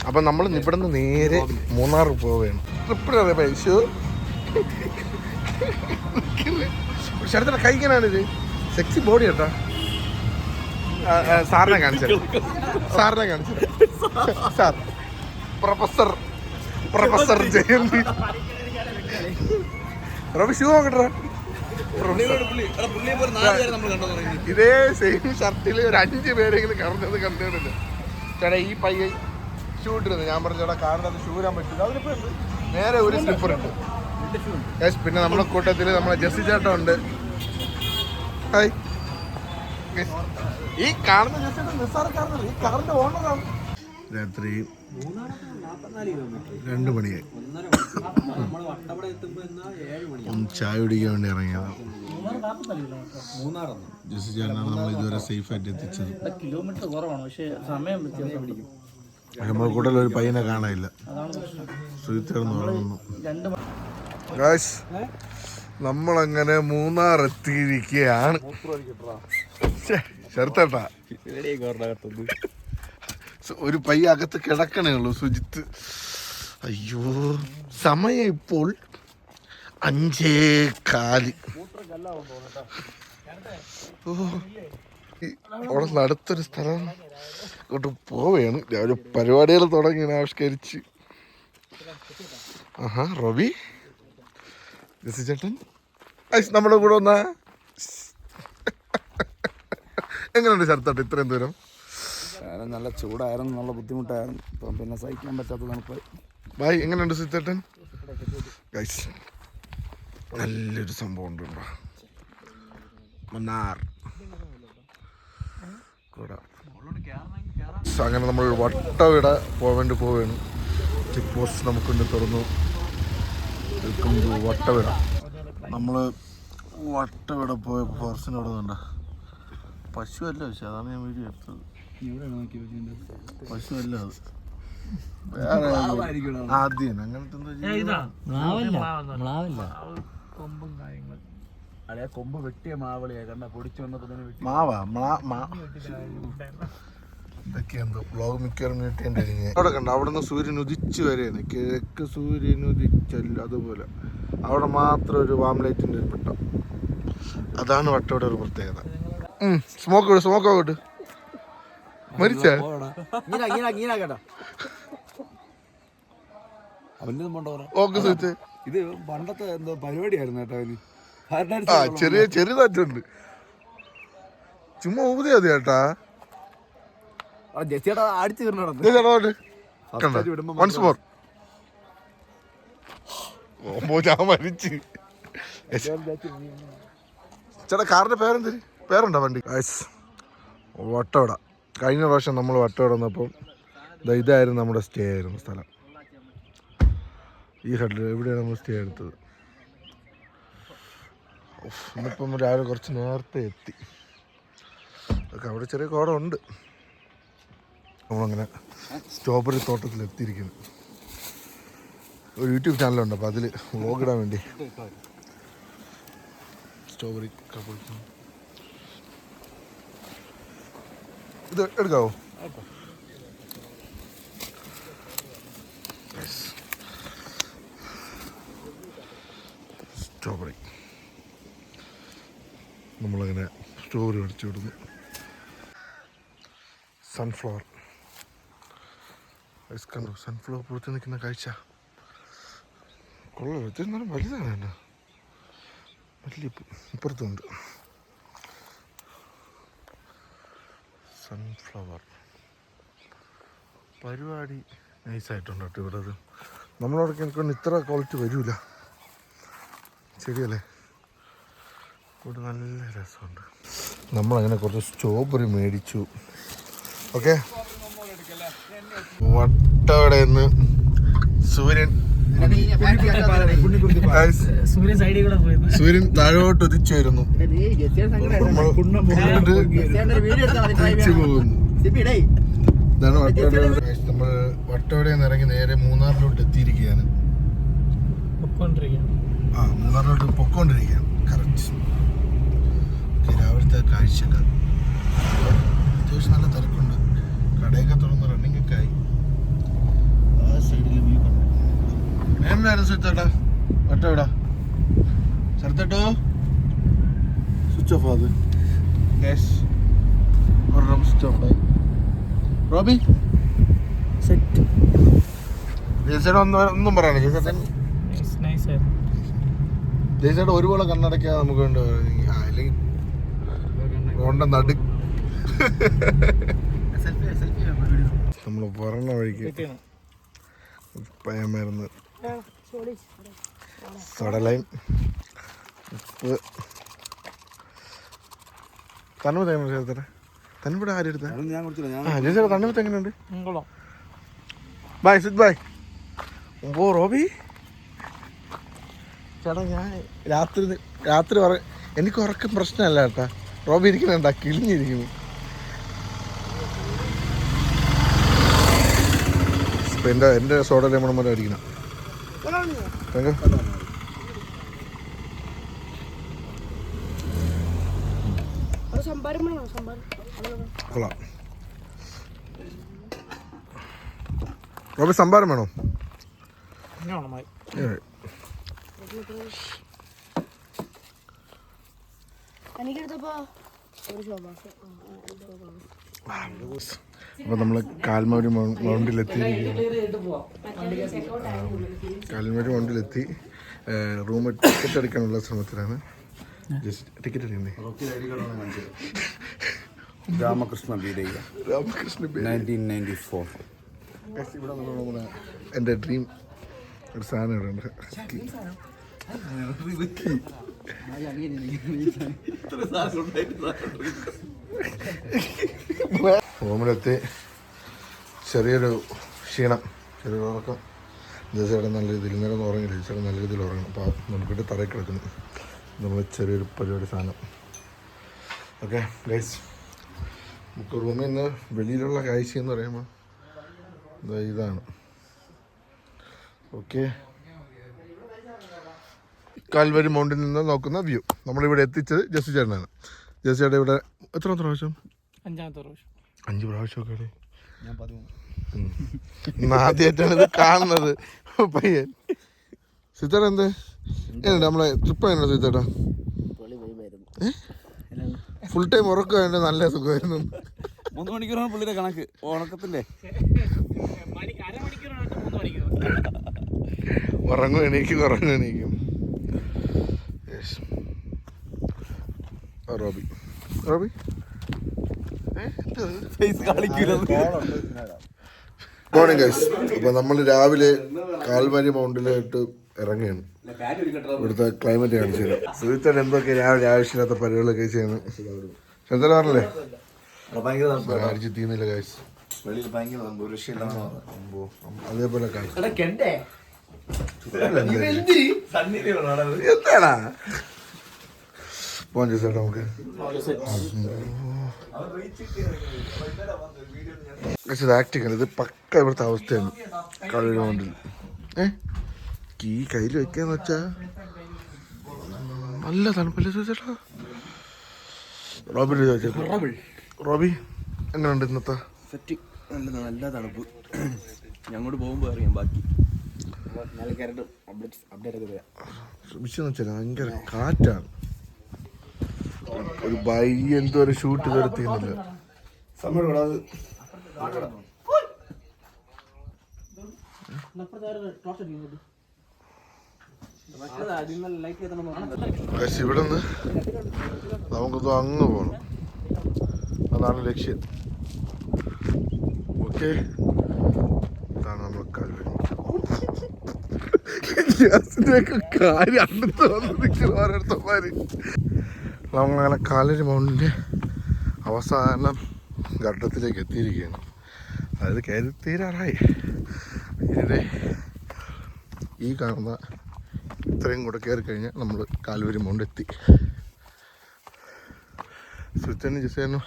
അപ്പൊ നമ്മൾ ഇവിടെ നിന്ന് നേരെ മൂന്നാർ പോവുകയാണ്. ട്രിപ്പിനറിയ പൈസ ശരത്തിൻ്റെ കഴിക്കാനാണിത്. സെക്സി ബോഡി കേട്ടാ. സാറിനെ കാണിച്ചത് sir professor Jayanthi Ravi shoe നോക്കട്ടെ. ഇതേ സെയിം ഷർട്ടിൽ ഒരു 5 പേരെങ്കിലും കറഞ്ഞത് കണ്ടിട്ടുണ്ട് ചേട്ടാ. ഈ പയ്യെ ഷൂ ഇട്ടിരുന്നു. ഞാൻ പറഞ്ഞു ചേട്ടാ കാരണം അത് ഷൂ ഇടാൻ പറ്റില്ല. അതിനിപ്പോ നേരെ ഒരു സ്ലിപ്പർ ഉണ്ട്. പിന്നെ നമ്മുടെ കൂട്ടത്തിൽ നമ്മളെ ജെസ്സി ചേട്ടൻ ഉണ്ട്. ഹായ്. ഈ കാണുന്ന ജെസ്സിയുടെ നിസ്സാരക്കാരനല്ല, ഈ കാറിന്റെ ഓണറാണ്. രാത്രി 2 മണിയായി. ചായ കുടിക്കാൻ വേണ്ടി ഇറങ്ങിയതാണ്. ജെസ്സി ചേട്ടനാണ് നമ്മൾ ഇതുവരെ സേഫ് ആയിട്ട് എത്തിച്ചത്. കിലോമീറ്റർ കുറവാണ്, പക്ഷേ സമയം പിടിക്കും. നമ്മൾ കൂടുതൽ ഒരു പയ്യനെ കാണാനില്ല. സുഹൃത്തുക്കളെന്ന് പറയുന്നു. നമ്മളങ്ങനെ മൂന്നാർ എത്തിയിരിക്കുകയാണ്. ചെറുത്തേട്ടാ ഒരു പയ്യ അകത്ത് കിടക്കണേ ഉള്ളൂ, സുജിത്ത്. അയ്യോ സമയം ഇപ്പോൾ 5:15. അവിടെ അടുത്തൊരു സ്ഥലം ഇങ്ങോട്ട് പോവുകയാണ്. രാവിലെ പരിപാടികൾ തുടങ്ങി ആവിഷ്കരിച്ച്. ആഹാ റോബി ജെസ്സി ചേട്ടൻ നമ്മുടെ കൂടെ വന്നാ. എങ്ങനെയുണ്ട് ശരത്തേട്ട ഇത്രയും ദൂരം? നല്ല ചൂടായിരുന്നു, നല്ല ബുദ്ധിമുട്ടായിരുന്നു. ഇപ്പം പിന്നെ സഹിക്കാൻ പറ്റാത്ത തണുപ്പ്. ബായ് എങ്ങനെയുണ്ട് സുജിത്തേട്ടൻ? ഗൈസ് നല്ലൊരു സംഭവം ഉണ്ട് മന്നാർ കൂടെ. അങ്ങനെ നമ്മൾ വട്ടവിട പോകാൻ വേണ്ടി പോവുകയാണ്. ചെക്ക് പോസ്റ്റ് നമുക്കുണ്ട് തുറന്നു. വട്ടവിട നമ്മൾ വട്ടവിട പോയപ്പോൾ ഫോറസ്റ്റിൻ്റെ അവിടെ കണ്ട പശുവല്ല, പക്ഷെ അതാണ് ഞാൻ വീഡിയോ എടുത്തത്. പശുവല്ല അത് വേറെ ആദ്യം അങ്ങനത്തെ കൊമ്പ് വെട്ടിയ മാവളിയാ കണ്ട പൊടിച്ചു വന്നപ്പോ ഇതൊക്കെ എന്തോ വ്ളോഗ് മിക്കവാറും കിട്ടേണ്ടിരിക്കും. അവിടെ കണ്ട അവിടെ നിന്ന് സൂര്യൻ ഉദിച്ചു വരെയാണ്. കിഴക്ക് സൂര്യൻ ഉദിച്ചല്ല അതുപോലെ അവിടെ മാത്രം ഒരു വാംലൈറ്റിൻ്റെ ഒരു പെട്ട. അതാണ് വട്ടയുടെ ഒരു പ്രത്യേകത. സ്മോക്ക് ആകട്ടെ മരിച്ച ഇത് പണ്ടത്തെ എന്തോ പരിപാടിയായിരുന്നു കേട്ടോ. ചെറിയതായിട്ടുണ്ട്. ചുമ്മാ ഊതിയാ മതി ചേട്ടാ. ജെസ്സിയേട്ടാ അടിച്ചു മരിച്ച്. ചേട്ടാ കാറിന്റെ പേരുണ്ടോ വണ്ടി? വട്ടവട. കഴിഞ്ഞ പ്രാവശ്യം നമ്മൾ വട്ടവട വന്നപ്പം ഇതായിരുന്നു നമ്മുടെ സ്റ്റേ ആയിരുന്ന സ്ഥലം. ഈ ഹട്ടിൽ എവിടെയാണ് നമ്മൾ സ്റ്റേ എടുത്തത്. ഇന്നിപ്പം രാവിലെ കുറച്ച് നേരത്തെ എത്തി. അതൊക്കെ അവിടെ ചെറിയ കോടമുണ്ട്. നമ്മളങ്ങനെ സ്ട്രോബെറി തോട്ടത്തിൽ എത്തിയിരിക്കുന്നു. ഒരു യൂട്യൂബ് ചാനലുണ്ട്, അപ്പോൾ അതിൽ വ്ളോഗിടാൻ വേണ്ടി സ്ട്രോബെറി കപ്പിൾസ്. ഇത് എടുക്കാവോ? സ്ട്രോബെറി നമ്മളങ്ങനെ സ്ട്രോബെറി അടിച്ചു വിടുന്നു. സൺഫ്ലവർ കണ്ടു. സൺഫ്ലവർ പുറത്ത് നിൽക്കുന്ന കാഴ്ച കൊള്ളാം. എന്നാലും വലുതാണ് തന്നെ, വലിയ ഇപ്പുറത്തുണ്ട് സൺഫ്ലവർ. പരിപാടി നൈസായിട്ടുണ്ട് കേട്ടോ ഇവിടെ. അത് നമ്മളവിടെ എനിക്കൊണ്ട് ഇത്ര ക്വാളിറ്റി വരില്ല ശരിയല്ലേ. ഇവിടെ നല്ല രസമുണ്ട്. നമ്മളങ്ങനെ കുറച്ച് സ്ട്രോബെറി മേടിച്ചു. ഓക്കെ വട്ടവിടെ നിന്ന് സൂര്യൻ താഴോട്ട് ഉദിച്ചു വരുന്നു. തിരിച്ചു പോകുന്നു. ഇതാണ് വട്ടവട. നമ്മൾ വട്ടവടയിൽ നിന്ന് ഇറങ്ങി നേരെ മൂന്നാറിലോട്ട് എത്തിയിരിക്കുകയാണ്. മൂന്നാറിലോട്ട് പൊക്കോണ്ടിരിക്കുകയാണ്. കറക്റ്റ് രാവിലത്തെ കാഴ്ചകൾ. അത്യാവശ്യം നല്ല തിരക്കുണ്ട്. കടയൊക്കെ തുറന്ന് റണ്ണിങ് ഒക്കെ ആയി. പറഞ്ഞായിരുന്നു സ്വിച്ചേട്ടാ ഒറ്റ വിടാ ചേർത്തേട്ടോ സ്വിച്ച് ഓഫ് അത് ഒരെണ്ണം സ്വിച്ച് ഓഫ് ആയി റോബി സെറ്റ് ജയസേട്ട ഒന്നും പറയാനില്ല ജയസേട്ടൻ ജയസേട്ട ഒരുപോലെ കണ്ണടയ്ക്കാതെ നമുക്ക് വേണ്ടി അല്ലെങ്കിൽ കൊണ്ട നടു നമ്മൾ പറഞ്ഞ വഴിക്ക് പയ്യന്മാരുന്ന് സടലൈൻ ഉപ്പ് തണ്ണൂത്ത് എങ്ങനെ ചേർത്തേ തന്നിവിടെ ആരും എടുത്ത ജയസേട്ട തണ്ണൂത്ത് എങ്ങനെയുണ്ട് ബൈ സിറ്റ് ബൈ ഓ റോബി ചേട്ടാ ഞാൻ രാത്രി എനിക്ക് ഉറക്കം പ്രശ്നമല്ല ചേട്ടാ റോബി ഇരിക്കണ കിളിഞ്ഞിരിക്കുന്നു എൻ്റെ സോഡ ലെമൺ പോലെ അടിക്കണം കൊള്ളാം റോബി സംഭാരം വേണോ അപ്പോൾ നമ്മൾ കാൽമരി മൗണ്ടിലെത്തി റൂം ടിക്കറ്റ് എടുക്കാനുള്ള ശ്രമത്തിലാണ് ടിക്കറ്റ് എടുക്കണ്ടേ രാമകൃഷ്ണ ബീരയ്യ 1994 ഇവിടെ നമ്മുടെ എൻ്റെ ഡ്രീം ഒരു സാധനം ഇവിടെ ഉണ്ട് റൂമിലെത്തി ചെറിയൊരു ക്ഷീണം ചെറിയൊരു ഉറക്കം ജയസേട്ടൻ നല്ല രീതിയിൽ ഇന്നലെ ഒന്നും ഉറങ്ങില്ല ജയസേട്ടൻ നല്ല രീതിയിൽ ഉറങ്ങണം അപ്പോൾ നോക്കിയിട്ട് തറയിൽ കിടക്കുന്നു നമ്മൾ ചെറിയൊരു പരിപാടി സാധനം ഓക്കെ ഗൈസ് നമുക്ക് റൂമിൽ നിന്ന് വെളിയിലുള്ള കാഴ്ച എന്ന് പറയുമ്പോൾ ഇതാണ് ഓക്കെ കാൽവരി മൗണ്ടിൽ നിന്ന് നോക്കുന്ന വ്യൂ നമ്മളിവിടെ എത്തിച്ചത് ജെസ്സി ചേട്ടനാണ് ജെസ്സി ചേട്ടൻ ഇവിടെ എത്ര പ്രാവശ്യം 5 പ്രാവശ്യമൊക്കെ ആദ്യമായിട്ടാണ് ഇത് കാണുന്നത് പയ്യൻ സിത്തേട്ട എന്ത് എങ്ങനെയുണ്ട് നമ്മളെ ട്രിപ്പ് എങ്ങനെ സിത്തേട്ടാ ഫുൾ ടൈം ഉറക്കമായിട്ട് നല്ല സുഖമായിരുന്നു 3 മണിക്കൂറാണ് പുള്ളിയുടെ കണക്ക് ഉറക്കത്തിൻ്റെ ഉറങ്ങും എണീക്കും റോബി മോർണിംഗ് ഗൈസ് അപ്പോൾ നമ്മൾ രാവിലെ കാൽവരി മൗണ്ടിലായിട്ട് ഇറങ്ങുകയാണ് ഇവിടുത്തെ ക്ലൈമറ്റ് കാണിച്ചു തരാം സുഹൃത്തുക്കൾ എന്തൊക്കെ രാവിലെ ആവശ്യമില്ലാത്ത പരിപാടികളൊക്കെ ചെയ്യുന്നു ശ്രദ്ധ പറഞ്ഞല്ലേ അടിച്ച് തീർന്നില്ല ഗൈസ് അതേപോലെ എന്താടാ പോകാൻ ചേട്ടാ നമുക്ക് ആക്ടിങ് ഇത് പക്ക ഇവിടുത്തെ അവസ്ഥയാണ് കളി മൗണ്ടിൽ ഈ കയ്യിൽ വെക്കാന്ന് വെച്ചാ നല്ല തണുപ്പല്ലേ ചേട്ടാ റോബിൻ്റെ ചോദിച്ചാ റോബി എങ്ങനെയുണ്ട് ഇന്നത്തെ സെറ്റ് നല്ല തണുപ്പ് ഞങ്ങോട്ട് പോകുമ്പോൾ അറിയാം ബാക്കി വിഷയം വെച്ചാൽ ഭയങ്കര കാറ്റാണ് ഒരു ബൈ എന്തോ ഒരു ഷൂട്ട് കയറിത്തില്ല സമയം ഇവിടെ നിന്ന് നമുക്കൊന്ന് അങ്ങ് പോകണം അതാണ് ലക്ഷ്യം ഓക്കെ ഇതാണ് നമ്മൾ ഗ്യാസിൻ്റെയൊക്കെ കാര്യം അടുത്ത് വന്ന് നിൽക്കുന്ന ഓരോരുത്തന്മാർ നമ്മളങ്ങനെ കാലരി മൗണ്ടിൻ്റെ അവസാനം ഘട്ടത്തിലേക്ക് എത്തിയിരിക്കുകയാണ് അതായത് കയറി തീരാറായി ഇതിൻ്റെ ഈ കാണുന്ന ഇത്രയും കൂടെ കയറി കഴിഞ്ഞാൽ നമ്മൾ കാൽവരി മൗണ്ട് എത്തി സുഹൃത്തിനും ജിസേനും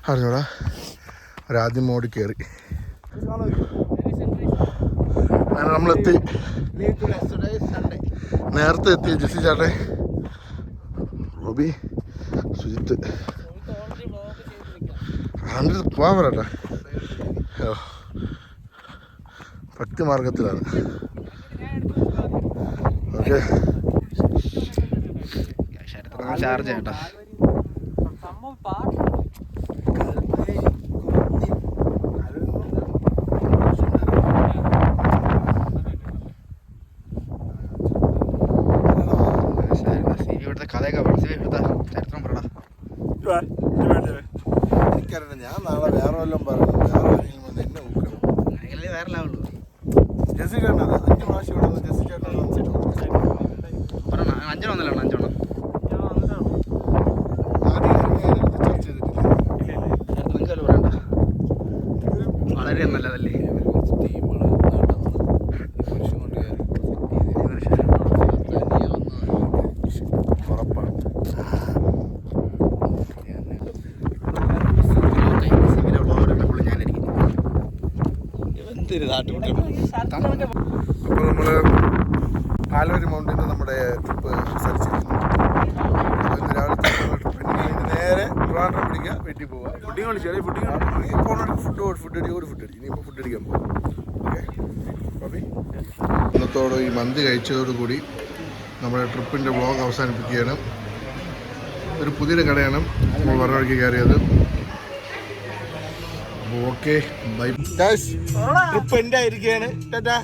അറിഞ്ഞോടാ ഒരാദ്യം മോടി കയറി അങ്ങനെ നമ്മളെത്തി നേരത്തെ എത്തി ജിസി ചാട്ടെ റോബി സുജിത്ത് അതിൻ്റെ പോകാൻ പറയട്ടെ ഭക്തിമാർഗത്തിലാണ്. ഓക്കെ, ചാർജ് ചെയ്യട്ടോ. ഇവിടുത്തെ കഥയൊക്കെ ഇവിടുത്തെ ചരിത്രം പറയടാ. എനിക്കറിയണം, ഞാൻ നാളെ വേറെ വല്ലതും പറയണം. വേറെ ആരെങ്കിലും വന്ന് എന്നെ നോക്കണം. അതിലേ വേറെ ലാവുള്ളൂ. ജെസ്സി ചേട്ടനത് 5 പ്രാവശ്യം ഇവിടെ വന്ന് ജെസ്സി ചേട്ടൻ അഞ്ചെണ്ണം വന്നല്ലോ. 5 ചർച്ച ചെയ്തിട്ടില്ല. നിങ്ങൾക്ക് പറയണ്ട, വളരെ നല്ലതല്ലേ. അപ്പോൾ നമ്മൾ ആലവരി മൗണ്ടനിൽ നമ്മുടെ ട്രിപ്പ് അവസാനിച്ചിരിക്കുന്നു. അപ്പോൾ ഇന്ന് രാവിലത്തെ ട്രിപ്പ് കഴിഞ്ഞ് നേരെ ട്രിവാൻഡ്രം പിടിക്കുക, വീട്ടിൽ പോവുക. ഫുഡിങ് കളിച്ചാൽ ഫുഡ് അടിക്കും. ഇനിയിപ്പോൾ ഫുഡ് അടിക്കാൻ പോകും. ഓക്കെ, ബാബി ഇന്നത്തോടെ ഈ മന്തി കഴിച്ചതോടുകൂടി നമ്മുടെ ട്രിപ്പിൻ്റെ വ്ളോഗ് അവസാനിപ്പിക്കുകയാണ്. ഒരു പുതിയൊരു കടയാണ് നമ്മൾ പറഞ്ഞ വഴിക്ക് കയറിയത്. Okay, bye guys. ട്രിപ്പ് എൻ്റെ ആയിരിക്കുകയാണ്. ടാറ്റാ.